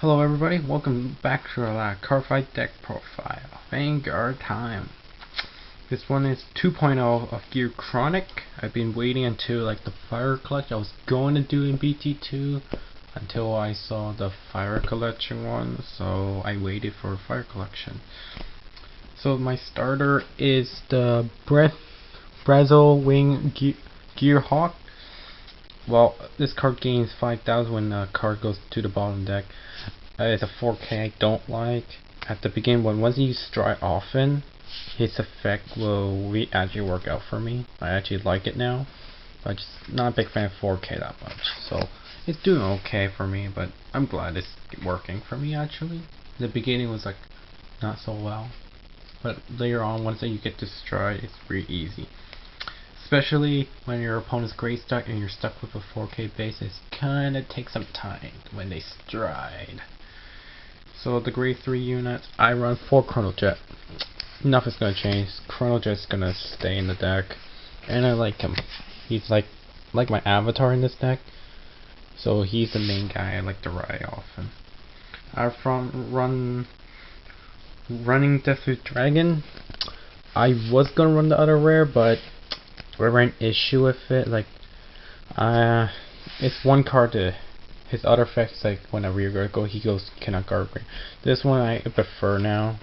Hello everybody, welcome back to our Cardfight deck profile. Vanguard time. This one is 2.0 of Gear Chronic. I've been waiting until like the Fire Collection. I was going to do in BT2 until I saw the Fire Collection one, so I waited for Fire Collection. So my starter is the Brazil Wing Gearhawk. Well, this card gains 5,000 when the card goes to the bottom deck. It's a 4K I don't like. At the beginning, once you strike often, his effect will actually work out for me. I actually like it now, but just not a big fan of 4K that much. So it's doing okay for me, but I'm glad it's working for me actually. The beginning was like not so well, but later on, once you get to stride, it's pretty easy. Especially when your opponent's great stuck and you're stuck with a 4K base, it kinda takes some time when they stride. So the grade 3 units, I run 4 Chrono Jet. Nothing's gonna change. Chrono Jet's gonna stay in the deck, and I like him. He's like my avatar in this deck, so he's the main guy I like to ride often. I running Deathloop Dragon. I was gonna run the other rare, but we ran an issue with it. Like, it's one card to his other effects. Like when a rear guard he goes cannot guard. This one I prefer now.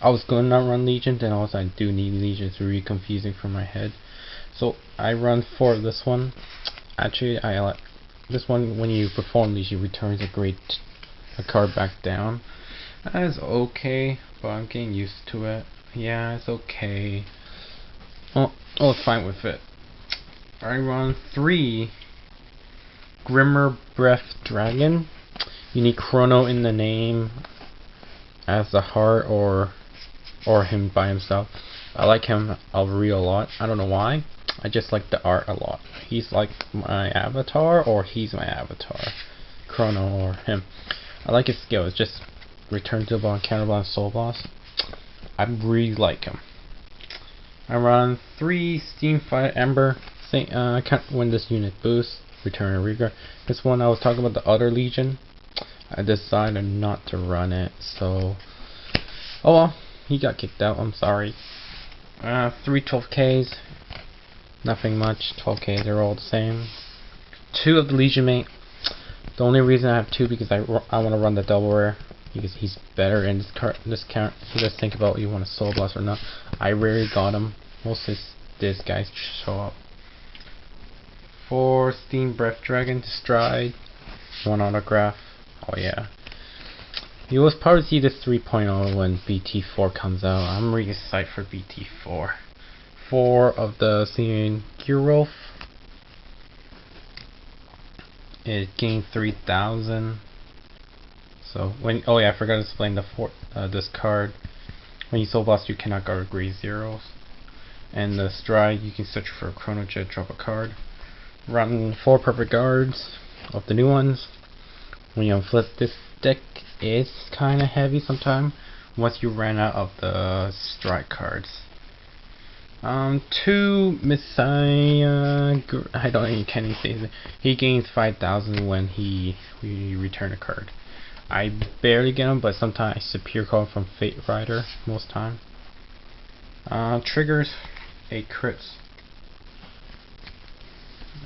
I was gonna run Legion, then also I do need Legion. It's really confusing for my head. So I run for this one. Actually, I like this one. When you perform Legion, returns a card back down. That is okay, but I'm getting used to it. Yeah, it's okay. Oh, fine with it. I run 3 Grimmer Breath Dragon. You need Chrono in the name as the heart or him by himself. I like him a lot. I don't know why. I just like the art a lot. He's like my avatar or he's my avatar. Chrono or him. I like his skill. It's just return to the ball, counter block, soul boss. I really like him. I run 3 Steam Fight Ember. When this unit boosts, return a regard. This one I was talking about the other Legion. I decided not to run it, so oh well, he got kicked out. I'm sorry. 3 12Ks. Nothing much. 12Ks are all the same. 2 of the Legion mate. The only reason I have 2 because I want to run the double rare. Because he's better in this count. You guys think about you want a soul blast or not. I rarely got him. Most of these guys show up. 4 Steam Breath Dragon to stride. 1 autograph. Oh yeah. You will probably see this 3.0 when BT4 comes out. I'm really excited for BT4. 4 of the Syrian Gearwolf. It gained 3,000. So when I forgot to explain this card. When you soul blast, you cannot guard grade zeros. And the stride, you can search for a Chrono Jet, drop a card. Run 4 perfect guards of the new ones. When you flip, this deck is kind of heavy sometimes. Once you ran out of the strike cards. 2 Messiah. I don't even can even say that. He gains 5,000 when we return a card. I barely get them, but sometimes I superior call from Fate Rider most time. Triggers 8 crits.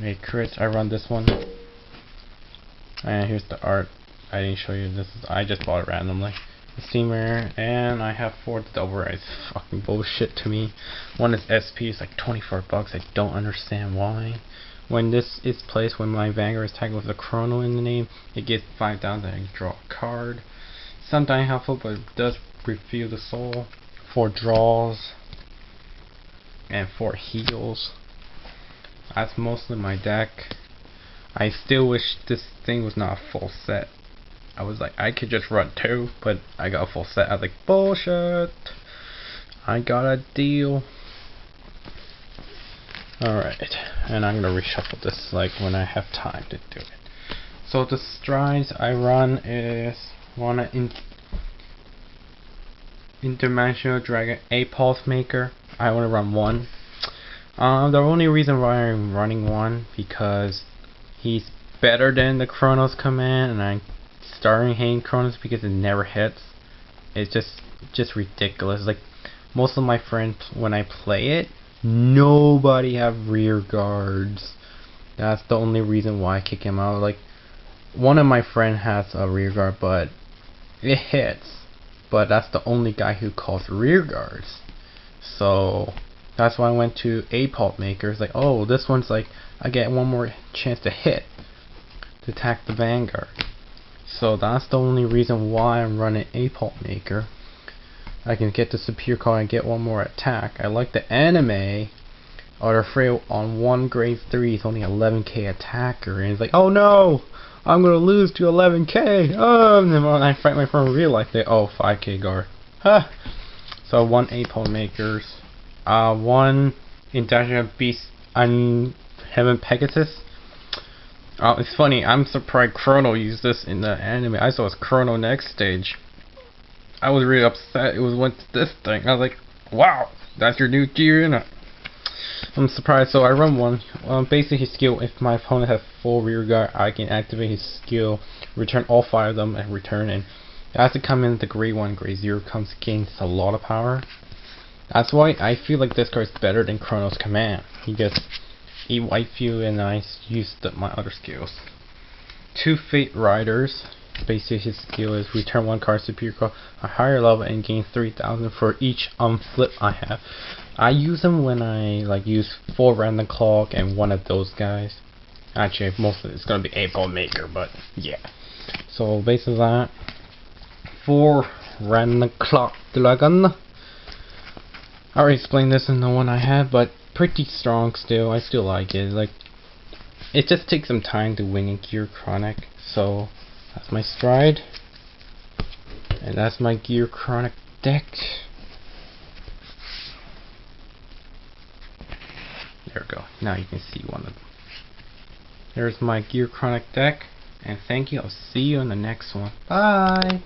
8 crits. I run this one. And here's the art. I didn't show you this. I just bought it randomly. The Steam Rare, and I have 4 double rares. Fucking bullshit to me. One is SP. It's like 24 bucks. I don't understand why. When this is placed, when my Vanguard is tagged with a Chrono in the name, it gets 5,000 and I can draw a card. Sometimes helpful, but it does refill the soul. 4 draws and 4 heals. That's mostly my deck. I still wish this thing was not a full set. I was like, I could just run 2, but I got a full set. I was like, bullshit. I got a deal. Alright, and I'm gonna reshuffle this like when I have time to do it. So the strides I run is one Interdimensional Dragon, a Pulse Maker. I want to run 1. The only reason why I'm running 1 because he's better than the Chronos command, and I starting hating Chronos because it never hits. It's just ridiculous. Like most of my friends, when I play it, nobody have rear guards. That's the only reason why I kick him out. Like one of my friend has a rear guard, but it hits. But that's the only guy who calls rear guards. So that's why I went to a pulp maker. It's like, oh, this one's like I get one more chance to hit to attack the Vanguard. So that's the only reason why I'm running a pulp maker. I can get the superior card and get one more attack. I like the anime. Other frail on 1 grade 3 is only 11k attacker, and it's like, oh no, I'm gonna lose to 11k. Oh, and then when I fight my friend real life, they 5k guard. Huh. So 1 8-pole makers, 1 Industrial Beast on Heaven Pegasus. It's funny, I'm surprised Chrono used this in the anime. I saw his Chrono next stage. I was really upset it was went to this thing. I was like, wow, that's your new gear. I'm surprised. So I run one. Basically his skill, if my opponent has full rear guard, I can activate his skill, return all 5 of them, and return. And it has to come in the grade 1, grade 0 comes gains a lot of power. That's why I feel like this card is better than Chrono's command. He wiped you, and I used my other skills. 2 Fate Riders. Basically his skill is return 1 card superior card a higher level and gain 3,000 for each flip I have. I use them when I use 4 random clock and 1 of those guys. Actually, most of it's gonna be April Maker, but yeah. So basically that 4 random clock dragon. I already explained this in the one I had, but pretty strong still. I still like it. Like it just takes some time to win in Gear Chronic. So that's my stride, and that's my Gear Chronic deck. There we go. Now you can see one of them. There's my Gear Chronic deck, and thank you. I'll see you in the next one. Bye!